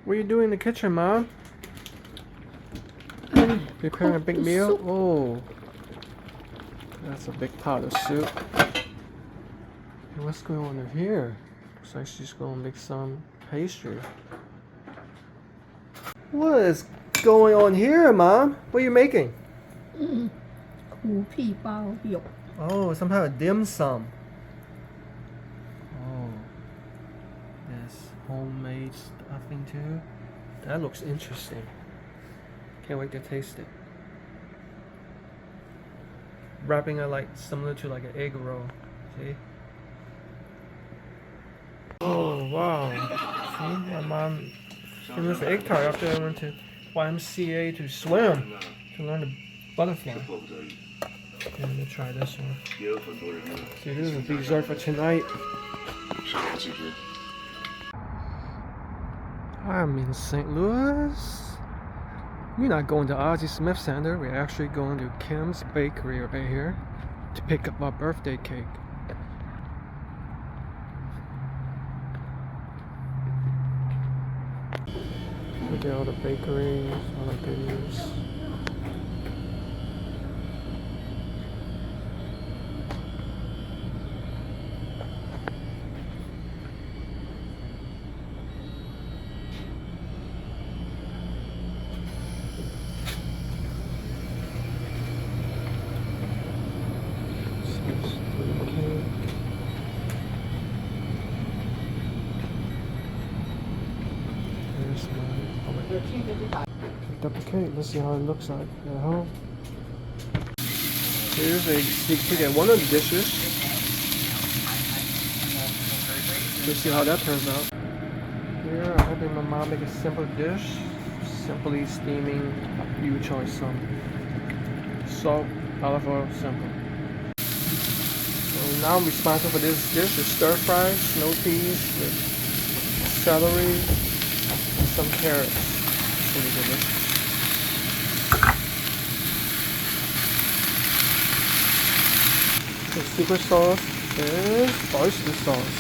What are you doing in the kitchen, Mom? Preparing a big meal? soup. Oh, that's a big pot of soup. Hey, what's going on in here? Looks like she's gonna make some pastry. What is going on here, Mom? What are you making? 虎皮包肉， Oh, some kind of dim sum. Oh, this homemade stuffing too. That looks interesting. Can't wait to taste it. Wrapping it like similar to like an egg roll. See? Oh wow! See, my mom finished the egg tart after I went to YMCA to swim to learn the butterfly. Okay, let me try this one. See, this is a dessert for tonight. I'm in St. Louis. We're not going to Ozzie Smith Center. We're actually going to Kim's Bakery right here to pick up our birthday cake. Look at all the bakeries, all the goodies. Picked up the cake. Let's see how it looks like at home. Here's a sneak peek at one of the dishes. Let's see how that turns out. Here, I'm helping my mom make a simple dish. Simply steaming you choice some salt, olive oil, simple. So now I'm responsible for this dish. It's stir fried snow peas with celery and some carrots. Really delicious. The secret sauce is oyster sauce.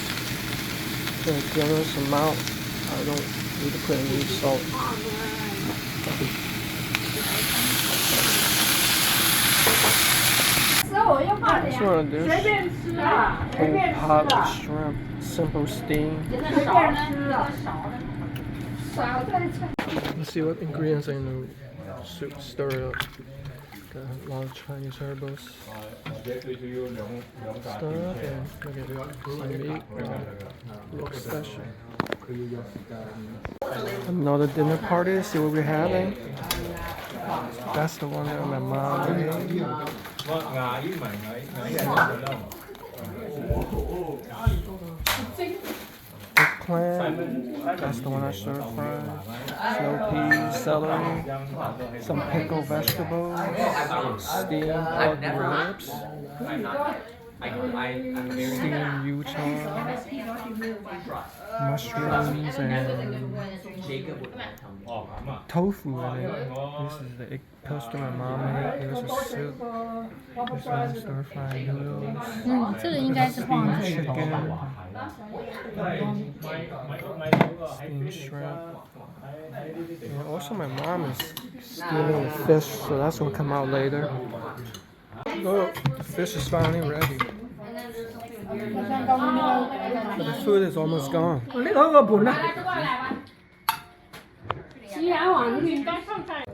In a generous amount. I don't need to put any salt. This one dish. Whole pot of shrimp. Simple steam. Let's see what ingredients are in the soup. Stir it up. Got a lot of Chinese herbals. Stir up and look at some meat. Looks special. Another dinner party. See what we're having. That's the one that my mom made. Clam. That's the one I stir fried. Snow peas, celery, some pickled vegetables, steamed pork ribs, steamed Utah, mushrooms, and tofu in it. This is the egg toaster my mom made. Here's a soup. This one is stir fried noodles. 这个应该是放这里。 Chicken. Steamed shrimp. And also my mom is steaming the fish, so that's gonna come out later. Look, the fish is finally ready. But the food is almost gone. 呢個個盤啦。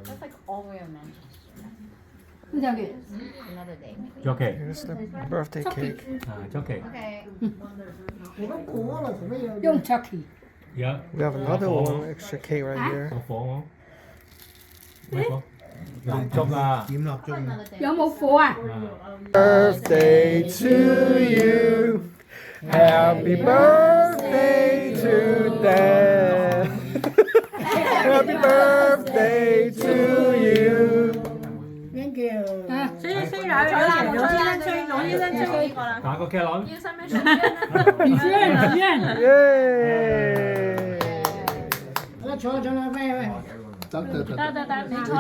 That's like all the way in Manchester. 呢條嘅。 Another day. Okay. Here's the birthday cake. It's okay. Okay. 用 Chucky。 Yeah. We have another one extra cake right here. 個火喎。咩火？蠟燭啊！點蠟燭啊？ 有冇火啊？ Birthday to you. Happy birthday to Dad. Happy birthday to you. Thank you。吹吹來，龍先生吹，龍先生吹。打個 K 輪。你先。 Yay! 坐啦，喂。得，你坐啦，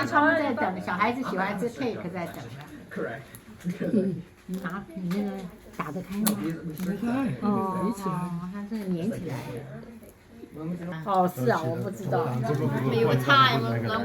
他们在等，小孩子喜欢吃 cake 在等。你拿你那个打得开吗？哦，它是粘起来的。哦，是啊，我不知道。有个叉有没有？